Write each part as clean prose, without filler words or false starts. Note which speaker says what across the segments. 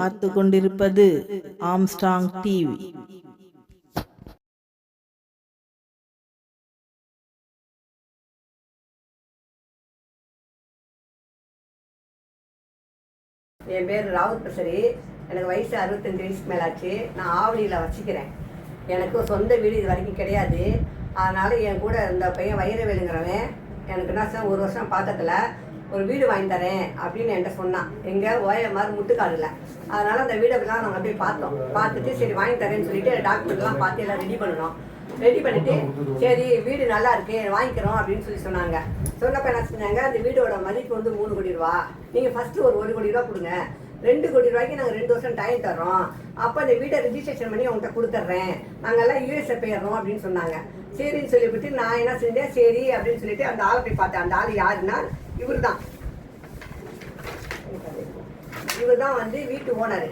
Speaker 1: பார்த்து கொண்டிருப்பது Armstrong TV.
Speaker 2: என் பேர் ராவுத் பிரசரி. எனக்கு வயசு 65 வயசுக்கு மேலாச்சு. நான் ஆவணியில் வச்சுக்கிறேன். எனக்கு சொந்த வீடு இது வரைக்கும் கிடையாது. அதனால் என் கூட இந்த பையன் வைரவேலுங்கிறவன் எனக்கு என்ன சார் 1 வருஷம் பக்கத்தில் ஒரு வீடு வாங்கி தரேன் அப்படின்னு என்கிட்ட சொன்னான். எங்கே ஓயமார் முட்டுக்காடில். அதனால் அந்த வீடெல்லாம் நாங்கள் போய் பார்த்தோம். பார்த்துட்டு சரி வாங்கி தரேன்னு சொல்லிட்டு டாக்குமெண்ட்லாம் பார்த்து எல்லாம் ரெடி பண்ணணும். ரெடி பண்ணிவிட்டு சரி வீடு நல்லா இருக்கு வாங்கிக்கிறோம் அப்படின்னு சொல்லி சொன்னாங்க. சொன்னப்போ என்ன செஞ்சாங்க, அந்த வீடோட மதிப்பு வந்து 3 கோடி ரூபா. நீங்கள் ஃபஸ்ட்டு ஒரு 1 கோடி ரூபா கொடுங்க, 2 கோடி ரூபாய்க்கு நாங்கள் 2 வருஷம் டைம் தர்றோம். அப்போ அந்த வீட்டை ரிஜிஸ்ட்ரேஷன் பண்ணி அவங்கள்ட்ட கொடுத்துட்றேன், நாங்கள்லாம் யூஎஸ்ஏ போயிடுறோம் அப்படின்னு சொன்னாங்க. சரின்னு சொல்லிவிட்டு நான் என்ன செஞ்சேன், சரி அப்படின்னு சொல்லிட்டு அந்த ஆளை போய் பார்த்தேன். அந்த ஆள் யாருன்னா இவர் தான் வந்து வீட்டு ஓனர்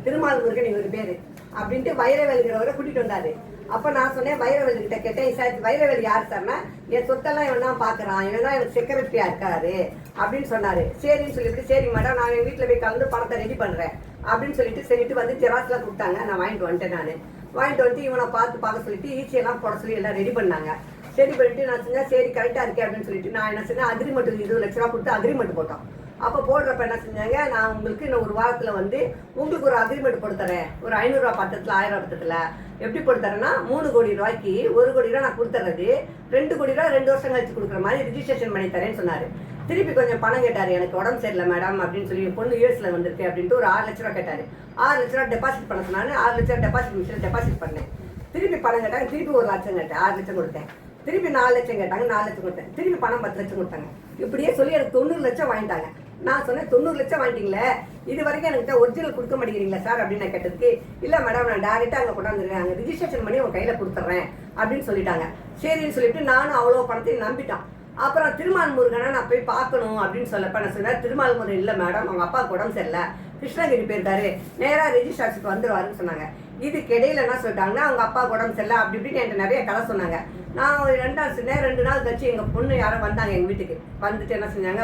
Speaker 2: திருமால் முருகன் இவர் பேர் அப்படின்ட்டு வைரவேலுங்கிறவரை கூட்டிகிட்டு வந்தாரு. அப்போ நான் சொன்னேன் வைரவேலுக்கிட்ட கேட்டேன், சார் வைரவேல் யார் சார்னா என் சொத்தெல்லாம் இவன் தான் பார்க்குறான், இவன் தான் எனக்கு செக்ரட்டரியா இருக்காரு அப்படின்னு சொன்னார். சரின்னு சொல்லிட்டு சரி மேடம் நான் என் வீட்டில் போய் கலந்து பணத்தை ரெடி பண்ணுறேன் அப்படின்னு சொல்லிட்டு வந்து ஜெராக்ஸ்லாம் கொடுத்தாங்க. நான் வாங்கிட்டு வந்துட்டேன். வாங்கிட்டு வந்து இவனை பார்க்க சொல்லிட்டு ஈஸியெல்லாம் போட சொல்லி எல்லாம் ரெடி பண்ணாங்க. ரெடி பண்ணிட்டு நான் செஞ்சேன் சரி கரெக்டாக இருக்கேன் அப்படின்னு சொல்லிட்டு நான் என்ன செஞ்சேன், அக்ரிமெண்ட் 20 லட்ச ரூபா கொடுத்து அக்ரிமெண்ட் போட்டோம். அப்போ போடுறப்ப என்ன செஞ்சாங்க, நான் உங்களுக்கு இன்னும் 1 வாரத்தில் வந்து உங்களுக்கு ஒரு அக்ரிமெண்ட் போட்டுத்தரேன், ஒரு 500 ரூபா பத்திரத்தில் 1000 ரூபா பத்திரத்தில் எப்படி போட்டுத்தரேன்னா 3 கோடி ரூபாய்க்கு 1 கோடி ரூபா நான் கொடுத்துறது, 2 கோடி ரூபா 2 வருஷம் கழிச்சு கொடுக்குற மாதிரி ரிஜிஸ்ட்ரேஷன் பண்ணி தரேன்னு சொன்னார். திருப்பி கொஞ்சம் பணம் கேட்டார், எனக்கு உடம்பு சரியில்லை மேடம் அப்படின்னு சொல்லி பொண்ணு யூஎஸ்ல வந்திருக்கு அப்படின்ட்டு ஒரு 6 லட்ச ரூபா கேட்டார். 6 லட்ச ரூபா டெபாசிட் பண்ண சொன்னாரு. 6 லட்ச ரூபா டெபாசிட் மிஷினில் டெபாசிட் பண்ணேன். திருப்பி பணம் கேட்டாங்க, திருப்பி 1 லட்சம் கேட்டேன், 6 லட்சம் கொடுத்தேன். திருப்பி 4 லட்சம் கேட்டாங்க, 4 லட்சம் கொடுத்தேன். திருப்பி பணம் 10 லட்சம் கொடுத்தாங்க. இப்படியே சொல்லி எனக்கு 90 லட்சம் வாங்கிட்டாங்க. நான் சொன்னேன் 90 லட்சம் வாங்கிட்டீங்களே, இது வரைக்கும் எனக்கு ஒரிஜினல் கொடுக்க மாட்டேங்கிறீங்களா சார் அப்படின்னு நான் கேட்டதுக்கு, இல்லை மேடம் நான் டேரெக்டாக அங்கே கொண்டாந்துருக்கேன், அங்கே ரிஜிஸ்ட்ரேஷன் பண்ணி உங்கள் கையில் கொடுத்துட்றேன் அப்படின்னு சொல்லிட்டாங்க. சரின்னு சொல்லிட்டு நானும் அவ்வளோ பணத்தையும் நம்பிட்டான். அப்புறம் திருமால் முருகனை நான் போய் பார்க்கணும் அப்படின்னு சொல்லப்ப நான் சொன்னேன், திருமால் முருகன் இல்லை மேடம் அவங்க அப்பாவுக்கு உடம்பு சரியில்லை, கிருஷ்ணகிரி போயிருக்காரு, நேராக ரெஜிஸ்டர் ஆஃபீஸுக்கு வந்துருவாருன்னு சொன்னாங்க. இதுக்கு இடையில என்ன சொல்லிட்டாங்கன்னா அவங்க அப்பா உடம்பு சரியில்லை அப்படி இப்படின்னு என்கிட்ட நிறைய கதை சொன்னாங்க. நான் ஒரு 2 நாள் கழிச்சு எங்கள் பொண்ணு யாரும் வந்தாங்க எங்கள் வீட்டுக்கு. வந்துட்டு என்ன செஞ்சாங்க,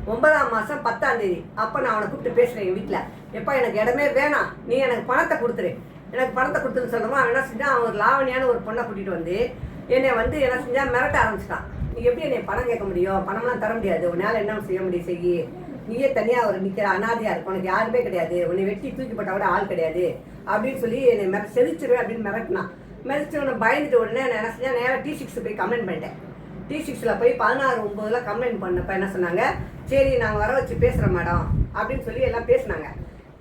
Speaker 2: 9ஆம் மாதம் 10ஆம் தேதி அப்போ நான் அவனை கூப்பிட்டு பேசுகிறேன் எங்கள் வீட்டில், எப்போ எனக்கு இடமே வேணாம், நீ எனக்கு பணத்தை கொடுத்துரு, எனக்கு பணத்தை கொடுத்துன்னு சொல்லுவோம். அவன் என்ன செஞ்சான், அவன் ஒரு லாவணியான ஒரு பொண்ணை கூட்டிகிட்டு வந்து என்னை வந்து என்ன செஞ்சால் மிரட்ட ஆரம்பிச்சிட்டான். நீ எப்படி என்னை பணம் கேட்க முடியும், பணம்லாம் தர முடியாது, உன்னால் என்ன செய்ய முடியும் செய்யி, நீயே தனியாக ஒரு நிற்கிற அனாதையாக இருக்கும், உனக்கு யாருமே கிடையாது, உன்னை வெட்டி தூக்கி போட்ட விட ஆள் கிடையாது அப்படின்னு சொல்லி என்னை செதிச்சிருவேன் அப்படின்னு மிரட்டினான். மிரட்டி உடனே பயந்துட்டு உடனே நான் என்ன செஞ்சேன், நேராக T6 போய் கம்ப்ளைண்ட் பண்ணிட்டேன். T6 போய் 16/9 கம்ப்ளைண்ட் பண்ணப்போ என்ன சொன்னாங்க, சரி நாங்கள் வர வச்சு பேசுகிறோம் மேடம் அப்படின்னு சொல்லி எல்லாம் பேசினாங்க.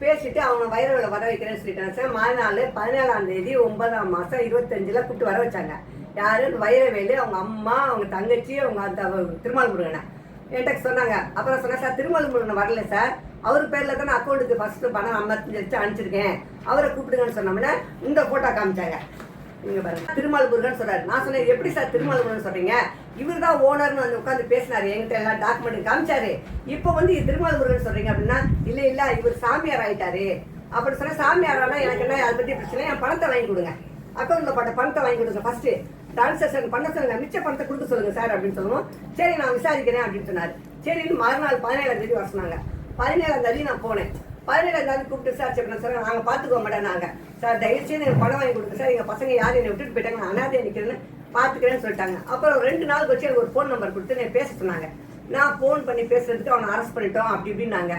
Speaker 2: பேசிட்டு அவனை வைரவேலை வர வைக்கிறேன்னு சொல்லிட்டாங்க சார். மறுநாள் 17ஆம் தேதி 9ஆம் மாதம் 25 கூப்பிட்டு வர வச்சாங்க. யாரு, வைரவேலு, அவங்க அம்மா, அவங்க தங்கச்சி, அவங்க திருமால் முருகனை என்கிட்ட சொன்னாங்க. அப்புறம் சொன்னேன் சார் திருமால் முருகனை வரல சார், அவர் பேரில் தானே அக்கௌண்ட்டுக்கு ஃபஸ்ட்டு பணம் 55 லட்சம் அனுப்பிச்சிருக்கேன், அவரை கூப்பிடுங்கன்னு சொன்னோம்னா இந்த ஃபோட்டோ காமிச்சாங்க. இங்கே பாருங்க திருமால் முருகன் சொல்கிறாரு. நான் சொன்னேன் எப்படி சார் திருமால் முருகன் சொல்கிறீங்க, இவர் தான் ஓனர்னு வந்து உட்காந்து பேசினாரு, என்கிட்ட எல்லாம் டாக்குமெண்ட் காமிச்சாரு, இப்போ வந்து திருமால் முருகன் சொல்கிறீங்க அப்படின்னா, இல்லை இவர் சாமியார் ஆகிட்டாரு அப்படி சொன்னால், சாமியாரெல்லாம் எனக்கு என்ன அதை பற்றி பிரச்சனை, என் பணத்தை வாங்கி கொடுங்க, அக்கௌண்ட்டில் போட்ட பணத்தை வாங்கி கொடுங்க, ஃபஸ்ட்டு டிரான்சாக்ஷன் பண்ண சொல்லுங்க, மிச்ச பணத்தை கொடுக்க சொல்லுங்க சார் அப்படின்னு சொல்லுவோம். சரி நான் விசாரிக்கிறேன் அப்படின்னு சொன்னார். சரின்னு மறுநாள் 17ஆம் தேதி வர சொன்னாங்க. 17ஆம் தேதி நான் போனேன். 17ஆம் தேதி கூப்பிட்டு விசாரிச்சு பண்ண சார் நாங்கள் பார்த்துக்கோ மாட்டேன், நாங்கள் சார் தயவுசெய்து எனக்கு பணம் வாங்கி கொடுங்க சார், எங்கள் பசங்க யாரும் என்னை விட்டுட்டு போயிட்டாங்க, நான் அனாதையாக நிற்கிறேன்னு பார்த்துக்கிறேன்னு சொல்லிட்டாங்க. அப்புறம் 2 நாள் கழிச்சு எனக்கு ஒரு ஃபோன் நம்பர் கொடுத்து நான் பேச சொன்னாங்க. நான் ஃபோன் பண்ணி பேசுறதுக்கு அவனை அரெஸ்ட் பண்ணிட்டோம் அப்படி இப்படின்னாங்க.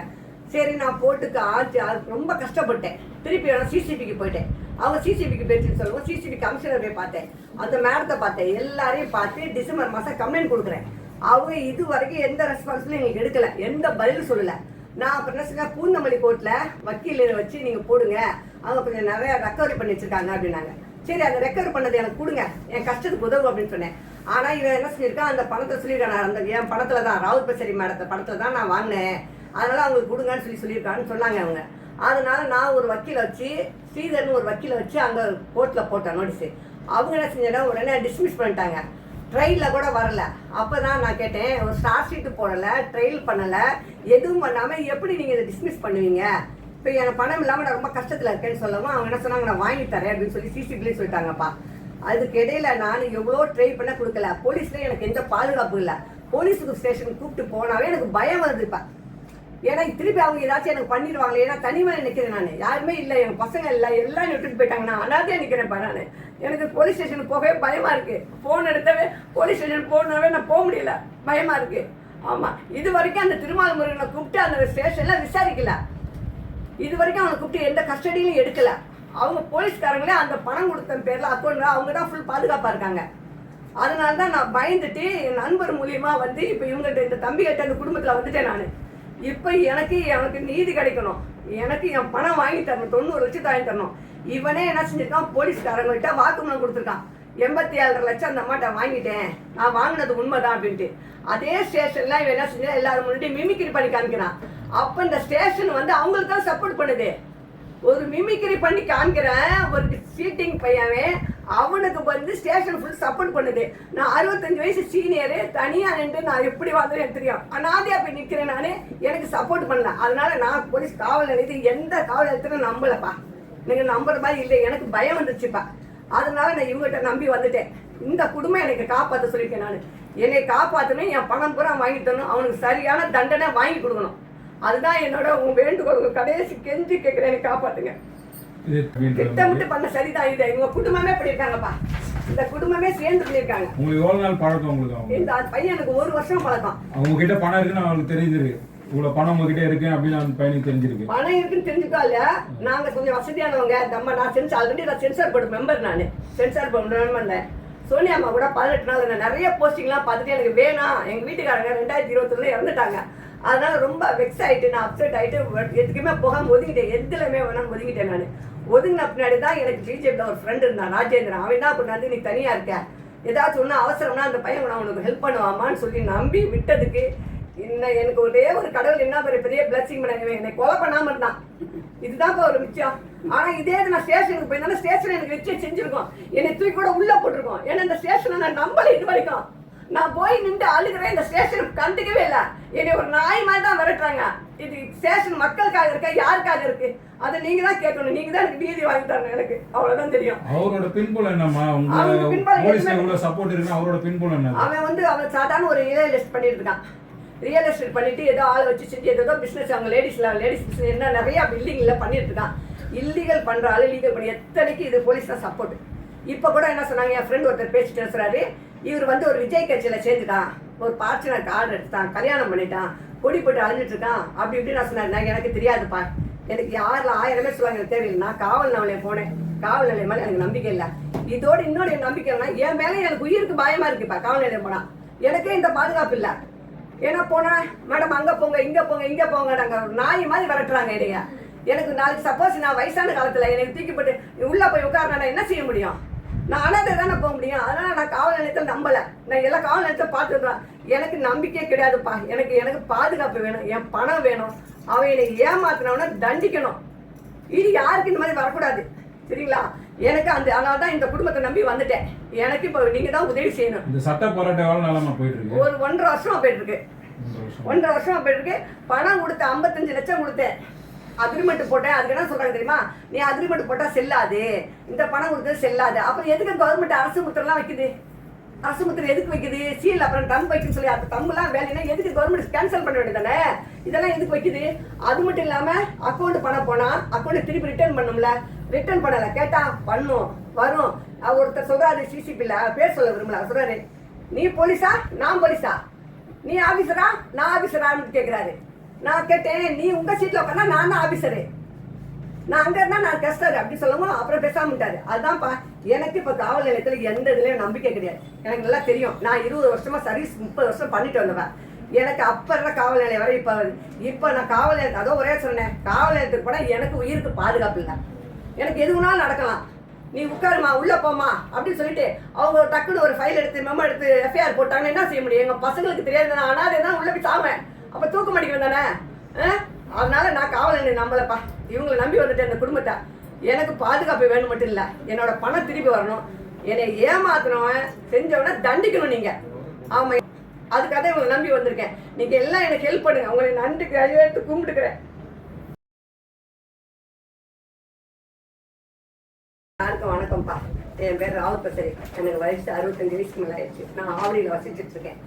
Speaker 2: சரி நான் போட்டுக்கு ஆச்சு ரொம்ப கஷ்டப்பட்டேன். திருப்பி அவனை சிசிபிக்கு போயிட்டேன். அவங்க சிசிபிக்கு போயிடுச்சுன்னு சொல்லுவோம். சிசிபி கமிஷனர் போய் பார்த்தேன், அந்த மேடத்தை பார்த்தேன், எல்லாரையும் பார்த்து டிசம்பர் மாதம் கம்ப்ளைண்ட் கொடுக்குறேன். அவங்க இது வரைக்கும் எந்த ரெஸ்பான்சிபிளும் எங்களுக்கு எடுக்கல, எந்த பதிலும் சொல்லலை. நான் அப்புறம் என்ன செஞ்சேன், பூந்தமல்லி கோர்ட்டில் வக்கீல் வச்சு நீங்கள் போடுங்க, அவங்க கொஞ்சம் நிறைய ரெக்கவரி பண்ணி வச்சுருக்காங்க அப்படின்னாங்க. சரி அந்த ரெக்கவரி பண்ணது எனக்கு கொடுங்க, என் கஷ்டத்துக்கு உதவும் அப்படின்னு சொன்னேன். ஆனால் இவன் என்ன செஞ்சிருக்கான், அந்த பணத்தை சொல்லியிருக்கான், அந்த என் பணத்தில் தான் ராவுத் பிரசரி மேடத்தை பணத்தில் தான் நான் வாங்கினேன், அதனால் அவங்களுக்கு கொடுங்கன்னு சொல்லியிருக்கான்னு சொன்னாங்க அவங்க. அதனால நான் ஒரு வக்கீலை வச்சு, ஸ்ரீதர்னு ஒரு வக்கீலை வச்சு அங்கே கோர்ட்டில் போட்டேன் நோட்டீஸு. அவங்க என்ன செஞ்சேன்னா உடனே டிஸ்மிஸ் பண்ணிட்டாங்க, ட்ரையலில் கூட வரல. அப்போ தான் நான் கேட்டேன், ஒரு ஸ்டார் ஷீட்டு போடலை, ட்ரையல் பண்ணலை, எதுவும் பண்ணாமல் எப்படி நீங்கள் இதை டிஸ்மிஸ் பண்ணுவீங்க, இப்போ எனக்கு பணம் இல்லாமல் நான் ரொம்ப கஷ்டத்தில் இருக்கேன்னு சொல்லவும் அவங்க என்ன சொன்னாங்க, நான் வாங்கி தரேன் அப்படின்னு சொல்லி சிசிபிலையும் சொல்லிட்டாங்கப்பா. அதுக்கு இடையில நான் எவ்வளோ ட்ரை பண்ண கொடுக்கல, போலீஸ்ல எனக்கு எந்த பாதுகாப்பு இல்லை, போலீஸுக்கு ஸ்டேஷனுக்கு கூப்பிட்டு போனாவே எனக்கு பயம் வருது. இப்போ ஏன்னா திருப்பி அவங்க ஏதாச்சும் எனக்கு பண்ணிடுவாங்களே, ஏன்னா தனிமையாக நிற்கிறேன் நான், யாருமே இல்லை, எங்கள் பசங்க இல்லை, எல்லாம் விட்டுட்டு போயிட்டாங்க, நான் அனாதையாக நிற்கிறேன்ப்பா நான். எனக்கு போலீஸ் ஸ்டேஷனுக்கு போகவே பயமாக இருக்குது. ஃபோன் எடுத்தவே போலீஸ் ஸ்டேஷன் போகணுவே நான் போக முடியல, பயமாக இருக்குது. ஆமாம், இது வரைக்கும் அந்த திருமால் முருகனை கூப்பிட்டு அந்த ஸ்டேஷனில் விசாரிக்கல, இது வரைக்கும் அவனை கூப்பிட்டு எந்த கஸ்டடியிலும் எடுக்கல. அவங்க போலீஸ்காரங்களே அந்த பணம் கொடுத்த பேரில் அக்கௌண்ட் அவங்க தான் ஃபுல் பாதுகாப்பாக இருக்காங்க. அதனால தான் நான் பயந்துட்டு என் நண்பர் மூலியமாக வந்து இப்போ இவங்ககிட்ட இந்த தம்பிகிட்ட அந்த குடும்பத்தில் வந்துட்டேன் நான். இப்போ எனக்கு நீதி கிடைக்கணும், எனக்கு என் பணம் வாங்கி தரணும், 90 லட்சத்தை வாங்கி தரணும். இவனே என்ன செஞ்சிருக்கான், போலீஸ்காரங்கள்ட்ட வாக்குமூலம் கொடுத்துருக்கான், 87.5 லட்சம் அந்த அம்மாட்ட வாங்கிட்டேன், நான் வாங்கினது உண்மைதான் அப்படின்ட்டு. அதே ஸ்டேஷன்லாம் இவன் என்ன செஞ்சா எல்லாரும் முன்னாடி மிமிக்ரி பண்ணி காமிக்கிறான். அப்போ இந்த ஸ்டேஷன் வந்து அவங்களுக்கு தான் சப்போர்ட் பண்ணுது. ஒரு மிமிக்ரி பண்ணி காமிக்கிறேன் ஒரு சீட்டிங் பையன், அவனுக்கு வந்து ஸ்டேஷன் ஃபுல் சப்போர்ட் பண்ணுது. நான் 65 வயசு சீனியரு, தனியாக நின்று நான் எப்படி வந்தேன்னு எனக்கு தெரியும், அனாதையா போய் நிற்கிறேன் நான், எனக்கு சப்போர்ட் பண்ணல. அதனால நான் போலீஸ் காவல் நிலையத்து எந்த காவல் நிலையத்திலும் நம்பலப்பா, நீங்கள் நம்புற மாதிரி இல்லை, எனக்கு பயம் வந்துச்சுப்பா. அதனால நான் இவங்ககிட்ட நம்பி வந்துட்டேன். இந்த குடும்பம் எனக்கு காப்பாற்ற சொல்லியிருக்கேன் நான், என்னை காப்பாற்றணும், என் பணம் பூரா வாங்கி தரணும், அவனுக்கு சரியான தண்டனை வாங்கி கொடுக்கணும். அதுதான் என்னோட உங்க வேண்டுகோள், கடைசி கெஞ்சி கேட்கிறேன், எனக்கு காப்பாத்துங்க. திட்டமிட்டு பண்ண சரிதான் இது. இவங்க குடும்பமே பண்ணிருக்காங்கப்பா, இந்த குடும்பமே சேர்ந்து பண்ணிருக்காங்க.
Speaker 3: உங்களுக்கு எவ்வளவு நாள் பழக்கம்? உங்களுக்கு
Speaker 2: இந்த பையனுக்கு 1 வருஷம் பழக்கம்.
Speaker 3: அவங்க கிட்ட பணம் இருக்குன்னு அவங்களுக்கு தெரிஞ்சிருக்கு, இவ்வளவு பணம் உங்ககிட்ட இருக்கு அப்படின்னு அந்த பையனுக்கு தெரிஞ்சிருக்கு.
Speaker 2: பணம் இருக்குன்னு தெரிஞ்சுக்கா இல்ல, நாங்க கொஞ்சம் வசதியானவங்க, நம்ம நான் ஆல்ரெடி நான் சென்சார் போர்டு மெம்பர், நான் சென்சார் போர்டு மெம்பர்ல சோனியா அம்மா கூட 18 நாள் நிறைய போஸ்டிங்லாம் பார்த்துட்டு எனக்கு வேணாம், எங்க வீட்டுக்காரங்க 2021 இறந்துட்டாங்க, அதனால ரொம்ப வெக்ஸ் ஆகிட்டு நான் அப்செட் ஆகிட்டு எதுக்குமே போகாமல் ஒதுங்கிட்டேன், எதுலையுமே வேணாம் ஒதுங்கிட்டேன் நான். ஒதுங்கின பின்னாடி தான் எனக்கு பிஜேபியில் ஒரு ஃப்ரெண்டு இருந்தான், ராஜேந்திரன். அவன் என்ன பண்ணாந்து நீ தனியாக இருக்க, ஏதாச்சும் ஒன்றும் அவசரம்னா அந்த பையன் நான் உனக்கு ஹெல்ப் பண்ணுவாமான்னு சொல்லி நம்பி விட்டதுக்கு இன்னும் எனக்கு ஒரே ஒரு கடவுள் என்ன பெரிய பிளஸிங் பண்ண, என்னை கொலை பண்ணாமல் இருந்தான். இதுதான் ஒரு மிச்சம். ஆனால் இதே நான் ஸ்டேஷனுக்கு போயிருந்தேன், ஸ்டேஷன் எனக்கு வச்சு செஞ்சுருக்கோம், என்னை தூக்கி கூட உள்ளே போட்டிருக்கோம். ஏன்னா இந்த ஸ்டேஷனை நான் நம்பலை இது வரைக்கும். நான் போய் நின்று அழுகிறேன், இந்த ஸ்டேஷனுக்கு கண்டுக்கவே இல்லை, என்னை ஒரு நாய் மாதிரி தான் விரட்டுறாங்க. இது ஸ்டேஷன் மக்களுக்காக இருக்கா, யாருக்காக இருக்கு, அதை நீங்க தான் கேட்கணும், நீங்க தான் எனக்கு நீதி வாங்கி தரணும், எனக்கு அவ்வளவுதான் தெரியும்.
Speaker 3: அவரோட பின்புலம் என்னம்மா? சப்போர்ட் இருக்கு, அவரோட பின்புலம் என்ன?
Speaker 2: அவன் சாதாரண ஒரு ரியல் எஸ்டேட் பண்ணிட்டு இருக்கான். ரியல் எஸ்டேட் பண்ணிட்டு ஏதோ ஆளை வச்சு செஞ்சு ஏதோ பிசினஸ், அவங்க லேடிஸ் பிசினஸ் என்ன நிறைய பில்டிங்ல பண்ணிட்டு இருக்கான். இல்லீகல் பண்ற ஆளு லீகல் பண்ணி எத்தனைக்கு இது போலீஸ் தான் சப்போர்ட். இப்போ கூட என்ன சொன்னாங்க, என் ஃப்ரெண்ட் ஒருத்தர் பேசிட்டு பேசுறாரு, இவர் வந்து ஒரு விஜய் கட்சியில் சேர்ந்துட்டான், ஒரு பார்ட்னர் கார்டு எடுத்துட்டான், கல்யாணம் பண்ணிட்டான், கொடி போட்டு அழிஞ்சிட்டு இருக்கான் அப்படி இப்படி நான் சொன்னேன். நான் எனக்கு தெரியாதுப்பா, எனக்கு யாரில் 1000 பேர் சொல்லுவாங்க, எனக்கு தேவையில்லை. நான் காவல் நிலையம் போனேன், காவல் நிலையம் மேலே எனக்கு நம்பிக்கை இல்லை. இதோடு இன்னொரு நம்பிக்கை இல்லைன்னா என் மேலே எனக்கு உயிருக்கு பயமா இருக்குப்பா. காவல் நிலையம் போனால் எனக்கே இந்த பாதுகாப்பு இல்லை. ஏன்னா போனால் மேடம் அங்கே போங்க, இங்கே போங்க, இங்கே போங்க, நாங்கள் நாய் மாதிரி விரட்டுறாங்க இடையே. எனக்கு நாளைக்கு சப்போஸ் நான் வயசான காலத்தில் எனக்கு தூக்கிப்பட்டு உள்ளே போய் உட்கார நான் என்ன செய்ய முடியும்? நான் அனாதை தானே போக முடியும். அதனால நான் காவல் நிலையத்தில் நம்பலை, நான் எல்லா காவல் நிலையத்தை பார்த்துருக்கேன். எனக்கு நம்பிக்கையே கிடையாதுப்பா. எனக்கு பாதுகாப்பு வேணும், என் பணம் வேணும். அவன் என்னை ஏமாத்தினவன தண்டிக்கணும். இது யாருக்கு இந்த மாதிரி வரக்கூடாது, சரிங்களா? எனக்கு அதனால தான் இந்த குடும்பத்தை நம்பி வந்துட்டேன். எனக்கு இப்போ நீங்க தான் உதவி செய்யணும்.
Speaker 3: இந்த சட்ட போராட்டம் போயிட்டு இருக்கு,
Speaker 2: ஒரு 1.5 வருஷமா போயிட்டு இருக்கு. 1.5 வருஷமா போயிட்டு இருக்கு. பணம் கொடுத்த 55 லட்சம் கொடுத்தேன், அக்ரிமெண்ட் போட்டேன். அதுக்கு என்ன சொல்றாங்க தெரியுமா, நீ அக்ரிமெண்ட் போட்டா செல்லாது, இந்த பணம் கொடுத்தது செல்லாது. அப்புறம் எதுக்கு கவர்மெண்ட் அரசு முத்திரெல்லாம் வைக்குது? அரசு முத்திரை எதுக்கு வைக்குது? சீல் அப்புறம் டம் வைக்குன்னு சொல்லி அந்த தம்பெல்லாம் வேலைன்னா எதுக்கு கவர்மெண்ட் கேன்சல் பண்ண வேண்டியதானே? இதெல்லாம் எதுக்கு வைக்குது? அது மட்டும் இல்லாம அக்கௌண்ட் பணம் போனா அக்கௌண்ட் திருப்பி ரிட்டர்ன் பண்ணும்ல, ரிட்டர்ன் பண்ணல, கேட்டா பண்ணும் வரும். ஒருத்தர் சொல்றாரு, சிசிபில பேர் சொல்ல விரும்பல, சொல்றாரு, நீ போலீஸா நான் போலீஸா, நீ ஆபீசரா நான் ஆபீசரான்னு கேட்கிறாரு. நான் கேட்டேன், நீ உங்க சீட்ல உட்காந்தா நான் தான் ஆபீசரு, நான் அங்க இருந்தா நான் கஸ்டர் அப்படி சொல்லவும் அப்புறம் பேசாமட்டாரு. அதுதான்ப்பா எனக்கு இப்ப காவல் நிலையத்துல எந்த இதுலயும் நம்பிக்கை கிடையாது. எனக்கு நல்லா தெரியும், நான் 20 வருஷமா சர்வீஸ் 30 வருஷம் பண்ணிட்டு வந்தவன். எனக்கு அப்ப இருந்த காவல் நிலையம் வரை இப்ப நான் காவல் நிலையத்தை அதோ ஒரே சொன்னேன், காவல் நிலையத்துக்கு போனா எனக்கு உயிருக்கு பாதுகாப்பு இல்லை, எனக்கு எது வேணாலும் நடக்கலாம், நீ உட்காருமா உள்ள போமா அப்படின்னு சொல்லிட்டு அவங்க டக்குன்னு ஒரு ஃபைல் எடுத்து மெமோ எடுத்து எஃப்ஐஆர் போட்டாங்கன்னு என்ன செய்ய முடியும்? எங்க பசங்களுக்கு தெரியாது, நான் அனாதை தான் உள்ள போய் சாவேன், அப்ப தூக்க மாட்டேங்கிறேன் தானே. அதனால நான் காவல் நிலையம் நம்பலப்பா, இவங்களை நம்பி வந்துட்டேன். இந்த குடும்பத்தை எனக்கு பாதுகாப்பு வேணும் மட்டும் இல்லை, என்னோட பணம் திருப்பி வரணும், என்னை ஏமாத்தினவன் செஞ்சவன தண்டிக்கணும் நீங்க. ஆமா, அதுக்காக இவங்களை நம்பி வந்திருக்கேன். நீங்க எல்லாம் எனக்கு ஹெல்ப் பண்ணுங்க, உங்களை நன்றி எடுத்து கும்பிட்டுக்கிறேன். யாருக்கும் வணக்கம்ப்பா, என் பேர் ராவ் பசரி, எனக்கு வயசு 65 வயசுக்கு மேலே ஆயிடுச்சு. நான் ஆவடியில் வசிச்சுட்டு இருக்கேன்.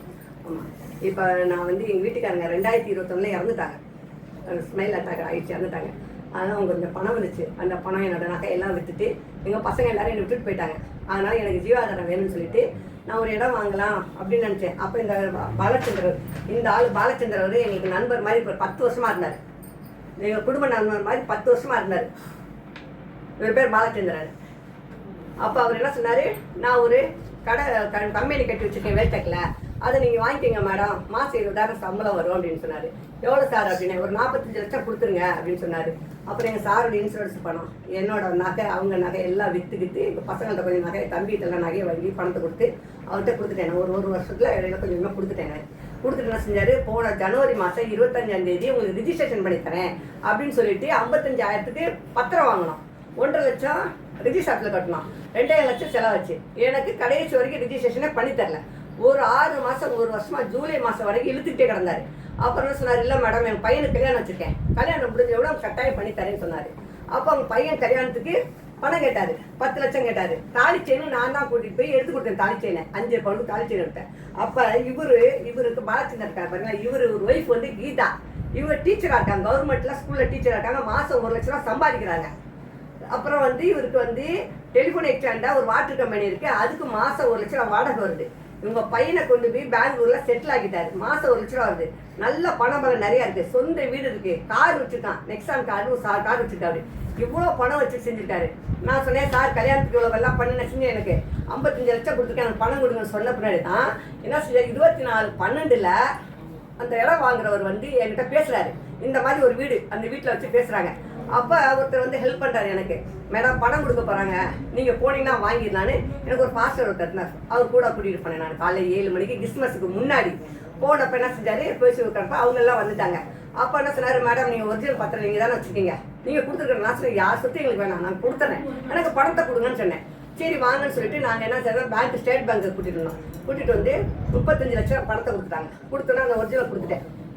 Speaker 2: ஆமாம், இப்போ நான் வந்து எங்கள் வீட்டுக்காரங்க 2021 இறந்துட்டாங்க. அந்த ஸ்மைல் அட்டாக் ஆகிடுச்சு இறந்துட்டாங்க. அதனால் அவங்க கொஞ்சம் பணம் வந்துச்சு. அந்த பணம் என்னோட நகையெல்லாம் விற்றுட்டு எங்கள் பசங்க எல்லோரும் என்னை விட்டுட்டு போயிட்டாங்க. அதனால் எனக்கு ஜீவாதாரம் வேணும்னு சொல்லிட்டு நான் ஒரு இடம் வாங்கலாம் அப்படின்னு நினச்சேன். அப்போ இந்த பாலச்சந்திரர், இந்த ஆள் பாலச்சந்திரர் எங்களுக்கு நண்பர் மாதிரி இப்போ 10 வருஷமாக இருந்தார். எங்கள் குடும்ப நண்பர் மாதிரி 10 வருஷமாக இருந்தார். இவர் பேர் பாலச்சந்திரன். அப்போ அவர் என்ன சொன்னார், நான் ஒரு கம்பெனி கட்டி வச்சுருக்கேன் வேல்டெக்கில், அதை நீங்கள் வாங்கிக்கோங்க மேடம், மாதம் 20,000 சம்பளம் வரும் அப்படின்னு சொன்னார். எவ்வளோ சார் அப்படின்னு, ஒரு 45 லட்சம் கொடுத்துருங்க அப்படின்னு சொன்னார். அப்புறம் எங்கள் சாரோட இன்சூரன்ஸ் பணம், என்னோட நகை, அவங்க நகை எல்லாம் விற்றுக்கிட்டு எங்கள் பசங்கள்ட்ட கொஞ்சம் நகை, தம்பிகிட்டலாம் நகையை வாங்கி பணத்தை கொடுத்து அவர்கிட்ட கொடுத்துட்டேன். ஒரு வருஷத்தில் இடையில கொஞ்சமாக கொடுத்துட்டேன். கொடுத்துட்டு என்ன செஞ்சார், போன ஜனவரி மாதம் 25ஆம் தேதி உங்களுக்கு ரிஜிஸ்ட்ரேஷன் பண்ணி தரேன் அப்படின்னு சொல்லிட்டு 55,000க்கு பத்திரம் வாங்கணும். 1.5 லட்சம் ரிஜிஸ்ட்ரேஷனில் கட்டணும், 2.5 லட்சம் செலவாச்சு. எனக்கு கடைசி வரைக்கும் ரிஜிஸ்ட்ரேஷனே பண்ணித்தரல. ஒரு 6 மாதம், ஒரு வருஷமா ஜூலை மாதம் வரைக்கும் இழுத்துக்கிட்டே கிடந்தாரு. அப்புறம் என்ன சொன்னார், இல்லை மேடம் என் பையனுக்கு கல்யாணம் வச்சுருக்கேன், கல்யாணம் முடிஞ்ச விட கட்டாயம் பண்ணி தரேன்னு சொன்னார். அப்போ அவங்க பையன் கல்யாணத்துக்கு பணம் கேட்டார், 10 லட்சம் கேட்டார். தாலி செயினும் நான் தான் கூட்டிகிட்டு போய் எடுத்து கொடுத்தேன். தாலி செயினை 5 பவுனுக்கு தாலி செயின் எடுத்தேன். அப்போ இவருக்கு பாலச்சந்திரன் இருக்கார் பாருங்களா, ஒரு ஒய்ஃப் வந்து கீதா, இவர் டீச்சராக இருக்காங்க, கவர்மெண்ட்டில் ஸ்கூலில் டீச்சராக இருக்காங்க, மாதம் 1 லட்ச ரூபா சம்பாதிக்கிறாங்க. அப்புறம் வந்து இவருக்கு வந்து டெலிஃபோன் எக்ஸ்டாண்டாக ஒரு வாட்டர் கம்பெனி இருக்குது, அதுக்கு மாதம் 1 லட்ச ரூபா வாடகை வருது. இவங்க பையனை கொண்டு போய் பெங்களூர்ல செட்டில் ஆகிட்டாரு, மாதம் 1 லட்ச ரூபா வருது. நல்ல பணம் நிறையா இருக்குது, சொந்த வீடு இருக்குது, கார் வச்சுருக்கான், நெக்ஸான் கார் வச்சுருக்காரு. இவ்வளோ பணம் வச்சு செஞ்சுருக்காரு. நான் சொன்னேன், சார் கல்யாணத்துக்கு இவ்வளோ எல்லாம் பண்ண செஞ்சு எனக்கு 55 லட்சம் கொடுத்துருக்கேன், எனக்கு பணம் கொடுங்கன்னு சொன்ன பின்னாடி தான் என்ன செஞ்சார், 24/12 அந்த இடம் வாங்குறவர் வந்து என்கிட்ட பேசுகிறாரு. இந்த மாதிரி ஒரு வீடு, அந்த வீட்டில் வச்சு பேசுகிறாங்க. அப்போ ஒருத்தர் வந்து ஹெல்ப் பண்ணுறாரு எனக்கு, மேடம் பணம் கொடுக்க போகிறாங்க, நீங்கள் போனீங்கன்னா வாங்கிடலான்னு எனக்கு ஒரு பாஸ்டர் ஒருத்தர் இருந்தார். அவர் கூட கூட்டிகிட்டு போனேன். நான் காலையில் 7 மணிக்கு கிறிஸ்மஸுக்கு முன்னாடி போனப்போ என்ன செஞ்சார், பேசி வைக்கிறப்ப அவங்கெல்லாம் வந்துட்டாங்க. அப்போ என்ன சொன்னார், மேடம் நீங்கள் ஒரிஜினல் பத்திரம் நீங்கள் தானே வச்சுருக்கீங்க, நீங்கள் கொடுத்துருக்குற நான் யார் சொத்து எங்களுக்கு வேணாம், நான் கொடுத்துறேன், எனக்கு பணத்தை கொடுங்கன்னு சொன்னேன். சரி வாங்கன்னு சொல்லிட்டு நாங்கள் என்ன செய்யறோம், பேங்க் ஸ்டேட் பேங்க்கு கூட்டிகிட்டு வந்து 35 லட்சம் பணத்தை கொடுத்தோன்னா அந்த ஒரிஜினல்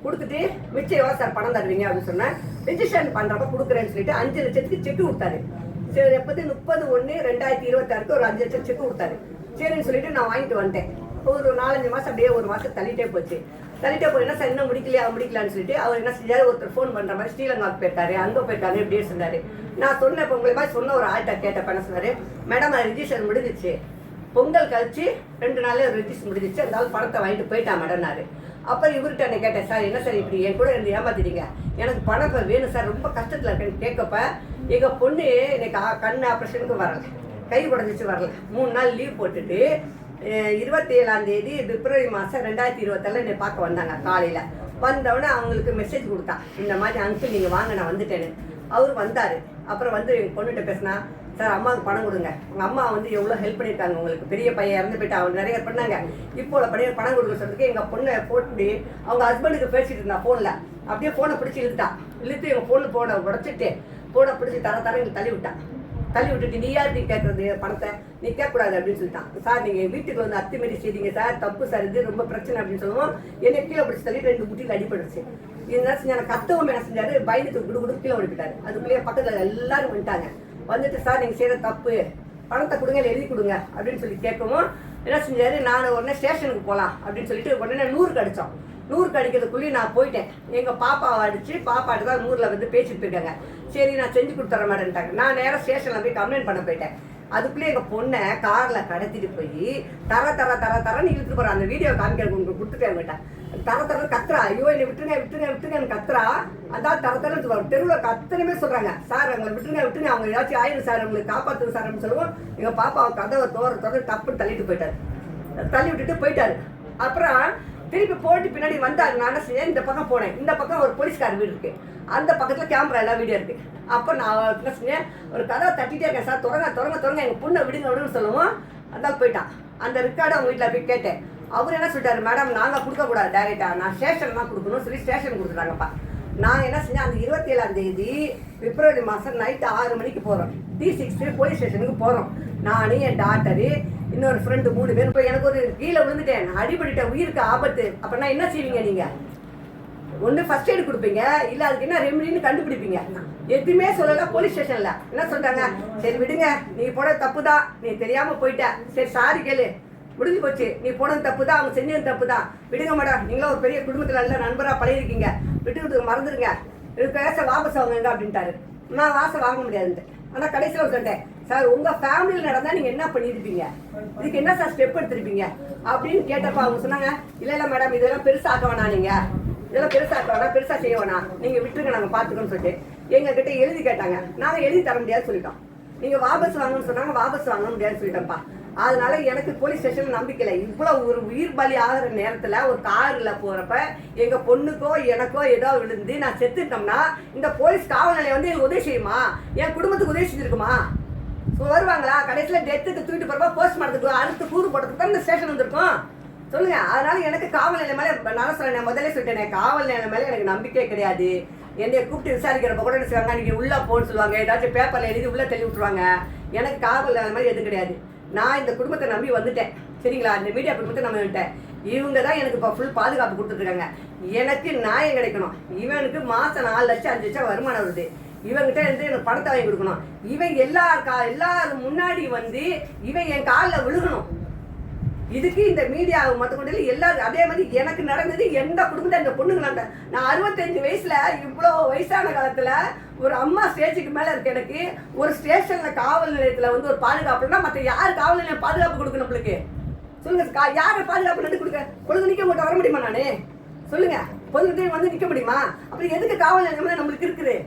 Speaker 2: கொடுத்துட்டு மிச்சம் எவ்வளோ சார் பணம் தருவீங்க அப்படின்னு சொன்னேன். ரிஜிஸ்ட்ரேஷன் பண்ணுறப்ப கொடுக்குறேன்னு சொல்லிட்டு 5 லட்சத்துக்கு செக் கொடுத்தாரு. சரி எப்போது 30/1/2026 ஒரு 5 லட்சம் செக் கொடுத்தாரு. சரின்னு சொல்லிட்டு நான் வாங்கிட்டு வந்துட்டேன். ஒரு 4-5 மாதம் அப்படியே ஒரு மாதம் தள்ளிட்டே போச்சு. என்ன சார் இன்னும் முடிக்கலான்னு சொல்லிட்டு அவர் என்ன செஞ்சாரு, ஒருத்தர் ஃபோன் பண்ணுற மாதிரி ஸ்ரீலங்காவுக்கு போயிருக்காரு, அங்கே போயிருக்காரு இப்படியே சொன்னார். நான் சொன்னேன், இப்போ உங்களை மாதிரி சொன்ன ஒரு ஆள்கிட்ட கேட்டப்ப என்ன சொன்னார், மேடம் அது ரிஜிஸ்ட்ரேஷன் முடிஞ்சிச்சு, பொங்கல் கழிச்சு 2 நாளே ரிஜிஸ்டர் முடிஞ்சிச்சு, அதனால பணத்தை வாங்கிட்டு போயிட்டான் மேடம்னாரு. அப்போ இவர்கிட்ட என்ன கேட்டேன், சார் என்ன சார் இப்படி என் கூட இருந்து ஏமாத்திட்டீங்க, எனக்கு பணம் இப்போ வேணும் சார், ரொம்ப கஷ்டத்தில் இருக்கேன்னு கேட்கப்ப எங்கள் பொண்ணு எனக்கு கண் ஆப்ரேஷனுக்கு வரலை, கை உடஞ்சிச்சு வரல, 3 நாள் லீவ் போட்டுட்டு 27ஆம் தேதி பிப்ரவரி மாதம் 2027 என்னை பார்க்க வந்தாங்க. காலையில் வந்தவுடனே அவங்களுக்கு மெசேஜ் கொடுத்தா, இந்த மாதிரி அங்கிள் நீங்கள் வாங்க நான் வந்துட்டேன்னு. அவர் வந்தார். அப்புறம் வந்து எங்கள் பொண்ணுகிட்ட பேசினா, சார் அம்மாவுக்கு பணம் கொடுங்க, உங்கள் அம்மா வந்து எவ்வளோ ஹெல்ப் பண்ணியிருக்காங்க உங்களுக்கு, பெரிய பையன் இறந்து போயிட்டு அவங்க நிறைய பண்ணாங்க, இப்போ பணம் கொடுக்க சொல்றதுக்கு எங்கள் பொண்ணை போட்டு அவங்க ஹஸ்பண்டுக்கு பேசிட்டு இருந்தா ஃபோனில், அப்படியே ஃபோனை பிடிச்சி இழுத்து எங்கள் ஃபோனை உடச்சிட்டு ஃபோனை பிடிச்சி தர எங்களுக்கு தள்ளி விட்டுட்டு நீ யார் நீ கேட்கறது பணத்தை, நீ கேட்கக்கூடாது அப்படின்னு சொல்லிட்டான். சார் நீங்கள் வீட்டுக்கு வந்து அத்துமீறி செய்தீங்க சார், தப்பு சார், இது ரொம்ப பிரச்சனை அப்படின்னு சொல்லுவோம். என்னை கீழே பிடிச்சி தள்ளி 2 முட்டியில் அடிபடுச்சு. இதெல்லாம் செஞ்சாங்க. கத்தவும் என்ன செஞ்சாரு, பயந்துட்டு குடு கீழே ஓடிப்பிட்டாரு. அதுக்குள்ளேயே பக்கத்தில் எல்லாரும் வந்துட்டு சார் நீங்கள் செய்கிற தப்பு, பணத்தை கொடுங்க, எழுதி கொடுங்க அப்படின்னு சொல்லி கேட்கவும் என்ன செஞ்சாரு, நான் உடனே ஸ்டேஷனுக்கு போகலாம் அப்படின்னு சொல்லிட்டு உடனே 100க்கு அடித்தோம். 100க்கு அடிக்கிறதுக்குள்ளேயும் நான் போயிட்டேன். எங்கள் பாப்பாவை அடித்து பாப்பாட்டு தான் 100ல் வந்து பேசிட்டு போயிருக்காங்க. சரி நான் செஞ்சு கொடுத்துற மாட்டேன்ட்டாங்க. நான் நேராக ஸ்டேஷனில் போய் கம்ப்ளைண்ட் பண்ண போயிட்டேன். அதுக்குள்ளே எங்கள் பொண்ணை காரில் கடத்திட்டு போய் தரன்னு இழுத்துட்டு போகிறேன். அந்த வீடியோ காமிக்க உங்களுக்கு கொடுத்துட்டேன் கிட்டேன். தர கத்துறா, ஐயோ என்னை விட்டுருங்க கத்துறா. அதான் தரன்னு தெருவில் அத்தனையுமே சொல்கிறாங்க, சார் அவங்களை விட்டுருங்க அவங்க ஏதாச்சும் ஆயிடும் சார், அவங்களுக்கு காப்பாற்றுங்க சார் அப்படின்னு சொல்லுவோம். எங்கள் பாப்பாவை கதவை தோற தப்புன்னு தள்ளிட்டு போயிட்டாரு. தள்ளி விட்டுட்டு போயிட்டாரு. அப்புறம் திருப்பி போட்டு பின்னாடி வந்தாரு. நான் என்ன செஞ்சேன், இந்த பக்கம் போனேன். இந்த பக்கம் ஒரு போலீஸ்கார வீடு இருக்கு, அந்த பக்கத்தில் கேமரா எல்லாம் வீடியோ இருக்கு. அப்போ நான் என்ன செஞ்சேன், ஒரு கதவை தட்டிகிட்டே இருக்கேன், சார் தொடங்க எங்கள் பொண்ணை விடுன்னு சொல்லுவோம். அந்தால் போயிட்டான். அந்த ரெக்கார்டு அவங்க வீட்டில் போய் கேட்டேன். அவர் என்ன சொல்லிட்டாரு, மேடம் நாங்கள் கொடுக்கக்கூடாது டைரெக்டாக, நான் ஸ்டேஷன் தான் கொடுக்கணும் சொல்லி ஸ்டேஷன் கொடுத்துட்டாங்கப்பா. நான் என்ன செஞ்சேன், அந்த 27ஆம் தேதி பிப்ரவரி மாதம் நைட்டு 6 மணிக்கு போகிறோம், D6 போலீஸ் ஸ்டேஷனுக்கு போகிறோம். நானே என் டாக்டரு இன்னொரு ஃப்ரெண்டு 3 பேர். இப்போ எனக்கு ஒரு கீழே விழுந்துட்டேன், அடிபட்டுட்டேன், உயிருக்கு ஆபத்து. அப்படின்னா என்ன செய்வீங்க நீங்கள்? ஒன்று ஃபர்ஸ்ட் எய்டு கொடுப்பீங்க, இல்லை அதுக்கு என்ன ரெமடின்னு கண்டுபிடிப்பீங்க. எதுவுமே சொல்லலை. போலீஸ் ஸ்டேஷனில் என்ன சொல்லிட்டாங்க, சரி விடுங்க, நீ போன தப்பு தான், நீ தெரியாமல் போயிட்ட, சரி சாரி கேளு, முடிஞ்சு போச்சு, நீ போனது தப்பு தான், அவங்க செஞ்சது தப்பு தான், விடுங்க மேடம், நீங்களும் ஒரு பெரிய குடும்பத்தில் நல்ல நண்பராக பழகிருக்கீங்க, விட்டு மறந்துடுங்க, இது பேச வாபஸ் வாங்குங்க அப்படின்ட்டாரு. நான் வாசம் வாங்க முடியாதுன்ட்டு. ஆனால் கடைசியில் சொல்லிட்டேன், சார் உங்கள் ஃபேமிலியில் நடந்தால் நீங்கள் என்ன பண்ணியிருப்பீங்க, இதுக்கு என்ன சார் ஸ்டெப் எடுத்திருப்பீங்க அப்படின்னு கேட்டப்ப அவங்க சொன்னாங்க, இல்லை மேடம் இதெல்லாம் பெருசாக வேணாம், நீங்கள் இதெல்லாம் பெருசாக வேணாம், பெருசாக செய்ய வேணாம், நீங்கள் விட்டுருங்க நாங்கள் பார்த்துக்கோன்னு சொல்லிட்டு எங்ககிட்ட எழுதி கேட்டாங்க. நாங்கள் எழுதி தர முடியாதுன்னு சொல்லிட்டோம். நீங்கள் வாபஸ் வாங்கணும்னு சொன்னாங்க, வாபஸ் வாங்க முடியாதுன்னு சொல்லிட்டோம்ப்பா. அதனால எனக்கு போலீஸ் ஸ்டேஷன் நம்பிக்கை இல்லை. இவ்வளோ ஒரு உயிர் பலி ஆகிற நேரத்தில் ஒரு காரில் போகிறப்ப எங்கள் பொண்ணுக்கோ எனக்கோ ஏதோ விழுந்து நான் செத்துட்டோம்னா இந்த போலீஸ் காவல் நிலையம் வந்து எனக்கு உதவி செய்யுமா, என் குடும்பத்துக்கு உதவி செஞ்சுருக்குமா? ஸோ வருவாங்களா? கடைசியில் டெத்துக்கு தூக்கிட்டு போகிறப்ப போஸ்ட்மார்ட்டத்துக்கு அடுத்து கூறு போடுறதுக்கு தான் இந்த ஸ்டேஷன் வந்திருக்கும். சொல்லுங்க. அதனால எனக்கு காவல் நிலையம் மேலே நான் சொல்றேன், முதல்ல சொல்லிட்டேன், காவல் நிலையம் மேலே எனக்கு நம்பிக்கை கிடையாது. என்னைய கூப்பிட்டு விசாரிக்கிறப்ப கூட என்ன செய்வாங்க, நீங்கள் உள்ளே போன்னு சொல்லுவாங்க, ஏதாச்சும் பேப்பரில் எழுதி உள்ளே தள்ளி விட்டுருவாங்க. எனக்கு காவல் நிலையம் மாதிரி எதுவும் கிடையாது. நான் இந்த குடும்பத்தை நம்பி வந்துட்டேன், சரிங்களா? இந்த மீடியா குடும்பத்தை நம்பி வந்துட்டேன். இவங்க தான் எனக்கு இப்போ ஃபுல் பாதுகாப்பு கொடுத்துட்ருக்காங்க. எனக்கு நியாயம் கிடைக்கணும். இவனுக்கு மாதம் 4 லட்சம் 5 லட்சம் வருமானம் வருது. இவங்கிட்ட இருந்து எனக்கு பணத்தை வாங்கி கொடுக்கணும். இவன் எல்லாரும் முன்னாடி வந்து இவன் என் காலில் விழுகணும். இதுக்கு இந்த மீடியா மற்ற கொண்டு எல்லாரும் அதே மாதிரி எனக்கு நடந்தது எந்த குடும்பத்தை இந்த பொண்ணுங்களாண்ட. நான் 65 வயசுல இவ்வளோ வயசான காலத்தில் ஒரு அம்மா ஸ்டேஜுக்கு மேலே இருக்கு. எனக்கு ஒரு ஸ்டேஷனில் காவல் நிலையத்தில் வந்து ஒரு பாதுகாப்புனா மற்ற யார் காவல் நிலையம் பாதுகாப்பு கொடுக்கணும் நம்மளுக்கு? சொல்லுங்க. யாரை பாதுகாப்பு நட்டு கொடுக்க? பொழுது நிற்க மட்டும் வர முடியுமா? நானே சொல்லுங்க. பொழுது வந்து நிற்க முடியுமா? அப்புறம் எதுக்கு காவல் நிலையம் நம்மளுக்கு இருக்குது?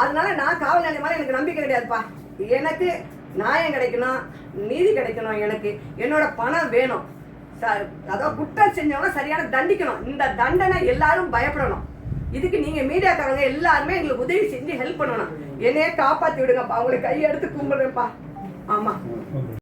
Speaker 2: அதனால நான் காவல் நிலையம் மேலே எனக்கு நம்பிக்கை கிடையாதுப்பா. எனக்கு நியாயம் கிடைக்கணும், நீதி கிடைக்கணும், எனக்கு என்னோட பணம் வேணும். அதாவது குற்றம் செஞ்சவங்க சரியான தண்டிக்கணும். இந்த தண்டனை எல்லாரும் பயப்படணும். இதுக்கு நீங்க மீடியாக்காரங்க எல்லாருமே எங்களுக்கு உதவி செஞ்சு ஹெல்ப் பண்ணணும். என்னையே காப்பாத்தி விடுங்கப்பா. அவங்களை கையெடுத்து கும்பிடுறேன்ப்பா. ஆமா.